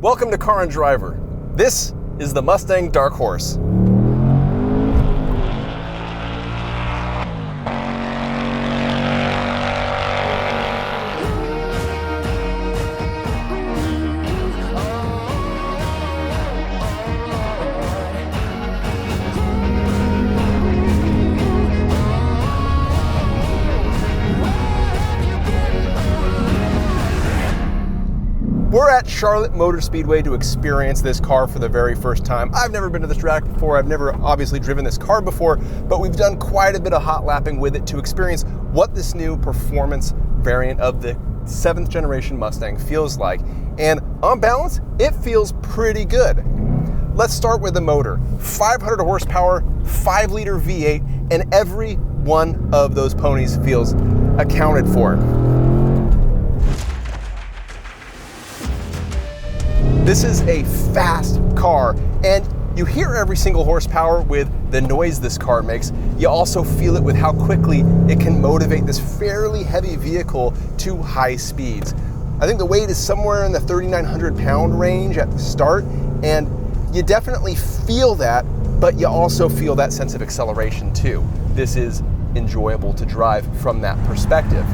Welcome to Car and Driver. This is the Mustang Dark Horse. We're at Charlotte Motor Speedway to experience this car for the very first time. I've never been to this track before. I've never obviously driven this car before, but we've done quite a bit of hot lapping with it to experience what this new performance variant of the 7th generation Mustang feels like. And on balance, it feels pretty good. Let's start with the motor. 500 horsepower, 5-liter V8, and every one of those ponies feels accounted for. This is a fast car, and you hear every single horsepower with the noise this car makes. You also feel it with how quickly it can motivate this fairly heavy vehicle to high speeds. I think the weight is somewhere in the 3,900 pound range at the start, and you definitely feel that, but you also feel that sense of acceleration too. This is enjoyable to drive from that perspective.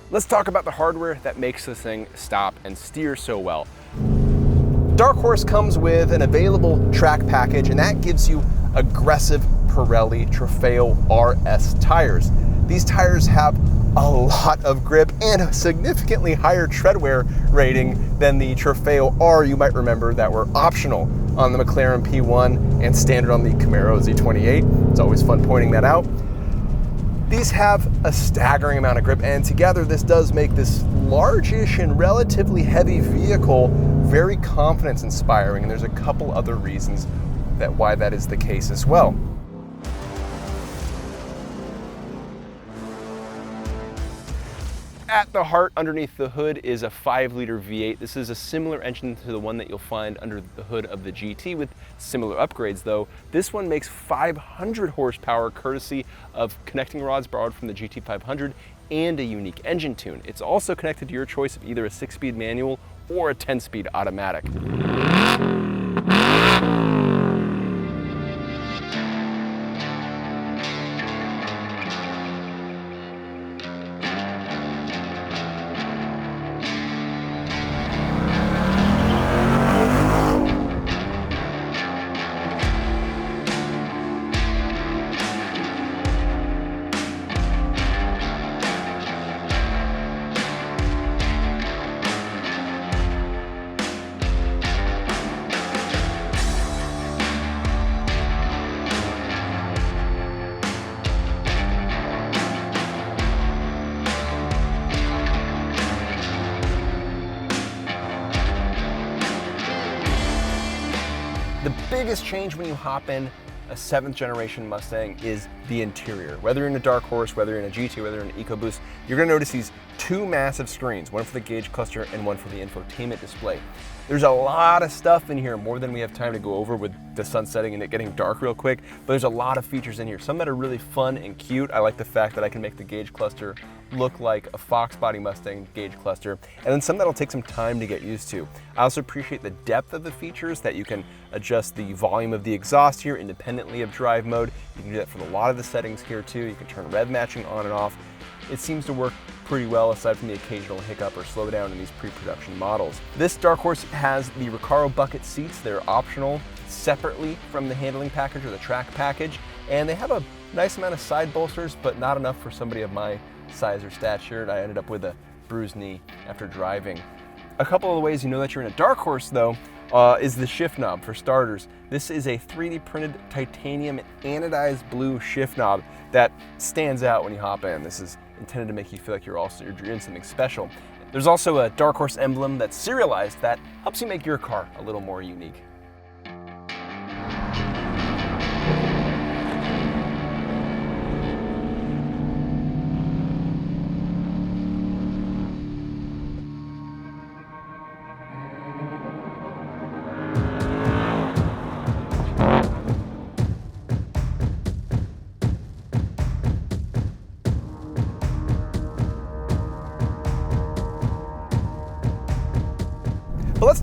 Let's talk about the hardware that makes this thing stop and steer so well. Dark Horse comes with an available track package, and that gives you aggressive Pirelli Trofeo RS tires. These tires have a lot of grip and a significantly higher tread wear rating than the Trofeo R you might remember that were optional on the McLaren P1 and standard on the Camaro Z28. It's always fun pointing that out. These have a staggering amount of grip, and together this does make this largish and relatively heavy vehicle very confidence inspiring, and there's a couple other reasons why that is the case as well. At the heart, underneath the hood, is a 5-liter V8. This is a similar engine to the one that you'll find under the hood of the GT with similar upgrades though. This one makes 500 horsepower courtesy of connecting rods borrowed from the GT 500 and a unique engine tune. It's also connected to your choice of either a 6-speed manual or a 10-speed automatic. The biggest change when you hop in a 7th generation Mustang is the interior. Whether you're in a Dark Horse, whether you're in a GT, whether you're in an EcoBoost, you're gonna notice these two massive screens, one for the gauge cluster and one for the infotainment display. There's a lot of stuff in here, more than we have time to go over with the sun setting and it getting dark real quick, but there's a lot of features in here. Some that are really fun and cute. I like the fact that I can make the gauge cluster look like a Fox body Mustang gauge cluster, and then some that'll take some time to get used to. I also appreciate the depth of the features, that you can adjust the volume of the exhaust here independently of drive mode. You can do that for a lot of the settings here too. You can turn rev matching on and off. It seems to work pretty well aside from the occasional hiccup or slowdown in these pre-production models. This Dark Horse has the Recaro bucket seats. They're optional separately from the handling package or the track package, and they have a nice amount of side bolsters, but not enough for somebody of my size or stature. I ended up with a bruised knee after driving. A couple of the ways you know that you're in a Dark Horse though is the shift knob. For starters, this is a 3D printed titanium anodized blue shift knob that stands out when you hop in. This is intended to make you feel like you're in something special. There's also a Dark Horse emblem that's serialized that helps you make your car a little more unique.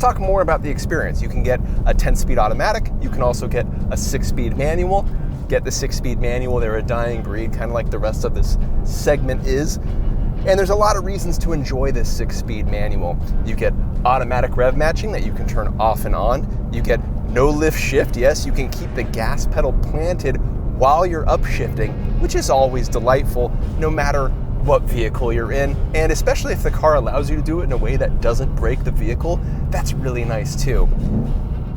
talk more about the experience. You can get a 10-speed automatic. You can also get a 6-speed manual. Get the 6-speed manual. They're a dying breed, kind of like the rest of this segment is. And there's a lot of reasons to enjoy this 6-speed manual. You get automatic rev matching that you can turn off and on. You get no lift shift. Yes, you can keep the gas pedal planted while you're upshifting, which is always delightful, no matter what vehicle you're in. And especially if the car allows you to do it in a way that doesn't break the vehicle, that's really nice too.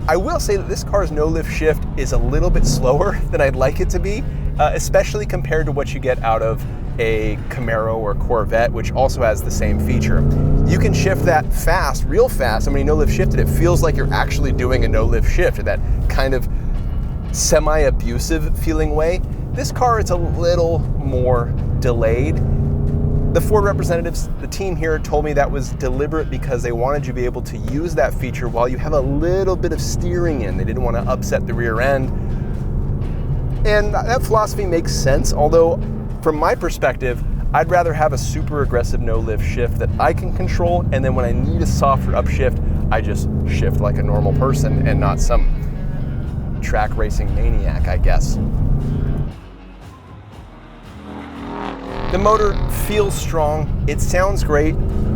I will say that this car's no lift shift is a little bit slower than I'd like it to be, especially compared to what you get out of a Camaro or Corvette, which also has the same feature. You can shift that fast, real fast. I mean, no lift shifted, it feels like you're actually doing a no lift shift in that kind of semi-abusive feeling way. This car is a little more delayed. The Ford representatives, the team here, told me that was deliberate because they wanted you to be able to use that feature while you have a little bit of steering in. They didn't want to upset the rear end. And that philosophy makes sense, although from my perspective, I'd rather have a super aggressive no lift shift that I can control, and then when I need a softer upshift, I just shift like a normal person and not some track racing maniac, I guess. The motor feels strong, it sounds great,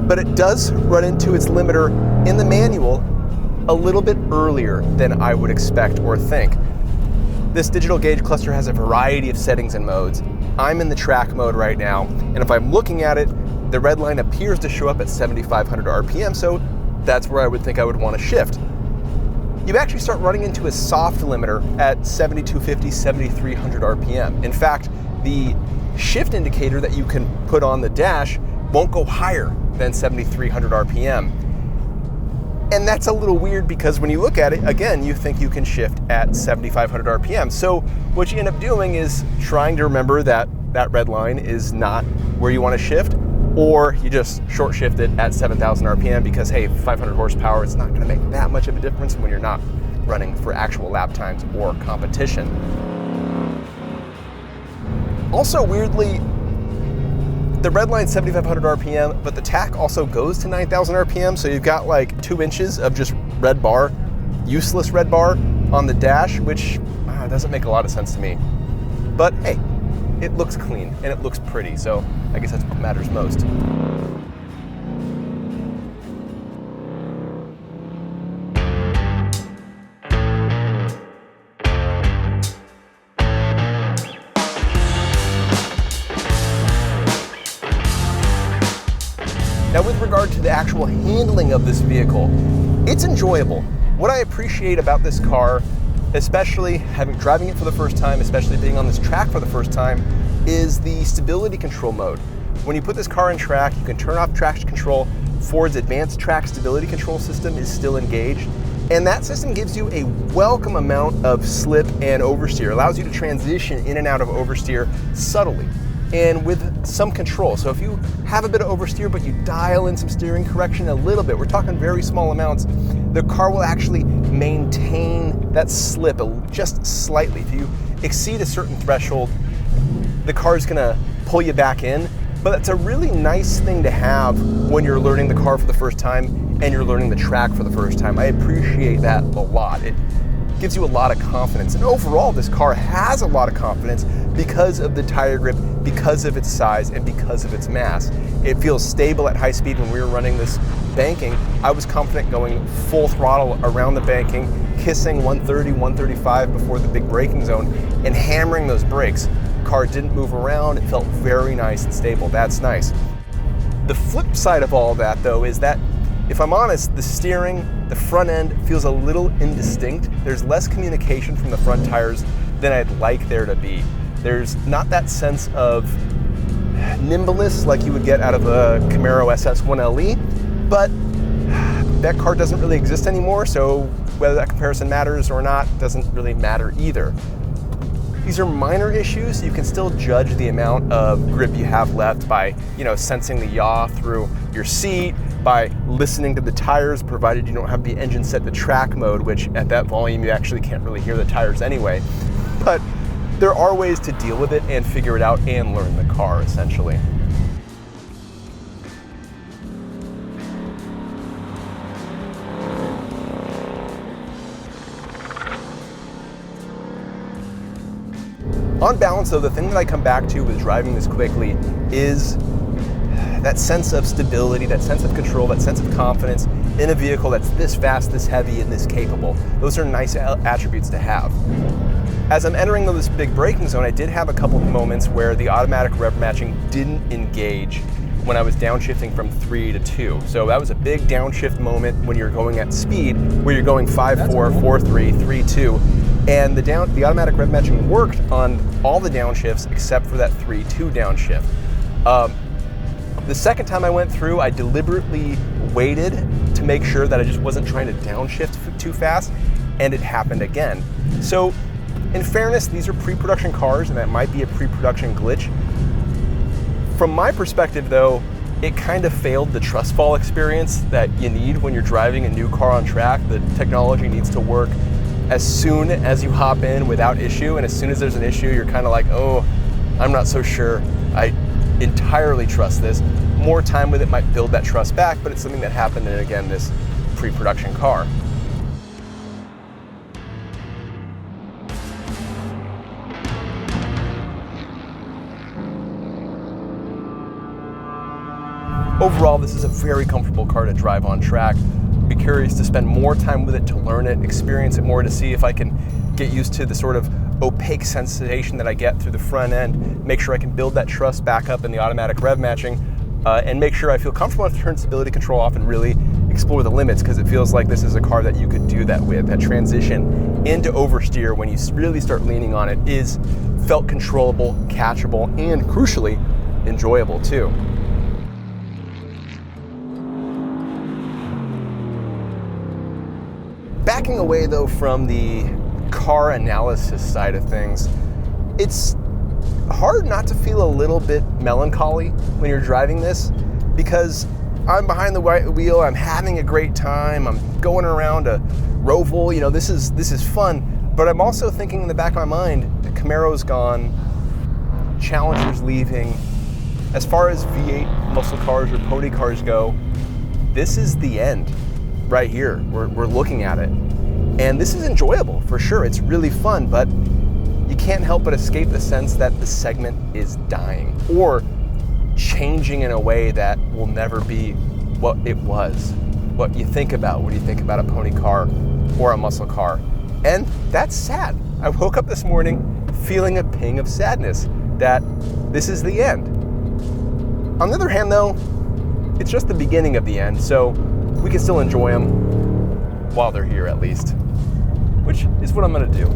but it does run into its limiter in the manual a little bit earlier than I would expect or think. This digital gauge cluster has a variety of settings and modes. I'm in the track mode right now, and if I'm looking at it, the red line appears to show up at 7,500 RPM, so that's where I would think I would want to shift. You actually start running into a soft limiter at 7,250, 7,300 RPM. In fact, the shift indicator that you can put on the dash won't go higher than 7,300 RPM. And that's a little weird because when you look at it, again, you think you can shift at 7,500 RPM. So what you end up doing is trying to remember that that red line is not where you want to shift, or you just short shift it at 7,000 RPM because, hey, 500 horsepower, it's not going to make that much of a difference when you're not running for actual lap times or competition. Also, weirdly, the red line's 7,500 RPM, but the tach also goes to 9,000 RPM, so you've got like 2 inches of just red bar, useless red bar on the dash, which doesn't make a lot of sense to me. But hey, it looks clean and it looks pretty, so I guess that's what matters most. Now, with regard to the actual handling of this vehicle, it's enjoyable. What I appreciate about this car, especially driving it for the first time, especially being on this track for the first time, is the stability control mode. When you put this car in track, you can turn off traction control. Ford's advanced track stability control system is still engaged, and that system gives you a welcome amount of slip and oversteer. It allows you to transition in and out of oversteer subtly and with some control. So if you have a bit of oversteer, but you dial in some steering correction a little bit, we're talking very small amounts, the car will actually maintain that slip just slightly. If you exceed a certain threshold, the car's gonna pull you back in, but that's a really nice thing to have when you're learning the car for the first time and you're learning the track for the first time. I appreciate that a lot. It gives you a lot of confidence. And overall, this car has a lot of confidence because of the tire grip, because of its size, and because of its mass. It feels stable at high speed. When we were running this banking, I was confident going full throttle around the banking, kissing 130, 135 before the big braking zone, and hammering those brakes. The car didn't move around. It felt very nice and stable. That's nice. The flip side of all that, though, is that if I'm honest, the steering, the front end feels a little indistinct. There's less communication from the front tires than I'd like there to be. There's not that sense of nimbleness like you would get out of a Camaro SS1LE, but that car doesn't really exist anymore, so whether that comparison matters or not doesn't really matter either. These are minor issues. You can still judge the amount of grip you have left by, sensing the yaw through your seat, by listening to the tires, provided you don't have the engine set to track mode, which at that volume you actually can't really hear the tires anyway. But there are ways to deal with it and figure it out and learn the car, essentially. On balance though, the thing that I come back to with driving this quickly is that sense of stability, that sense of control, that sense of confidence in a vehicle that's this fast, this heavy, and this capable. Those are nice attributes to have. As I'm entering this big braking zone, I did have a couple of moments where the automatic rev matching didn't engage when I was downshifting from 3 to 2. So that was a big downshift moment when you're going at speed, where you're going 5-4, 4-3, 3-2, and the automatic rev matching worked on all the downshifts except for that 3-2 downshift. The second time I went through, I deliberately waited to make sure that I just wasn't trying to downshift too fast, and it happened again. So, in fairness, these are pre-production cars, and that might be a pre-production glitch. From my perspective though, it kind of failed the trust fall experience that you need when you're driving a new car on track. The technology needs to work as soon as you hop in without issue, and as soon as there's an issue, you're kind of like, oh, I'm not so sure I entirely trust this. More time with it might build that trust back, but it's something that happened in, again, this pre-production car. Overall, this is a very comfortable car to drive on track. I'd be curious to spend more time with it, to learn it, experience it more, to see if I can get used to the sort of opaque sensation that I get through the front end, make sure I can build that trust back up in the automatic rev matching, and make sure I feel comfortable enough to turn stability control off and really explore the limits, because it feels like this is a car that you could do that with. That transition into oversteer when you really start leaning on it felt controllable, catchable, and crucially, enjoyable too. Backing away though from the car analysis side of things, it's hard not to feel a little bit melancholy when you're driving this, because I'm behind the wheel, I'm having a great time, I'm going around a Roval, you know, this is fun, but I'm also thinking in the back of my mind, the Camaro's gone, Challenger's leaving. As far as V8 muscle cars or pony cars go, this is the end. Right here, we're looking at it. And this is enjoyable, for sure. It's really fun, but you can't help but escape the sense that the segment is dying or changing in a way that will never be what it was, what you think about when you think about a pony car or a muscle car. And that's sad. I woke up this morning feeling a ping of sadness that this is the end. On the other hand though, it's just the beginning of the end, so we can still enjoy them while they're here at least, which is what I'm gonna do.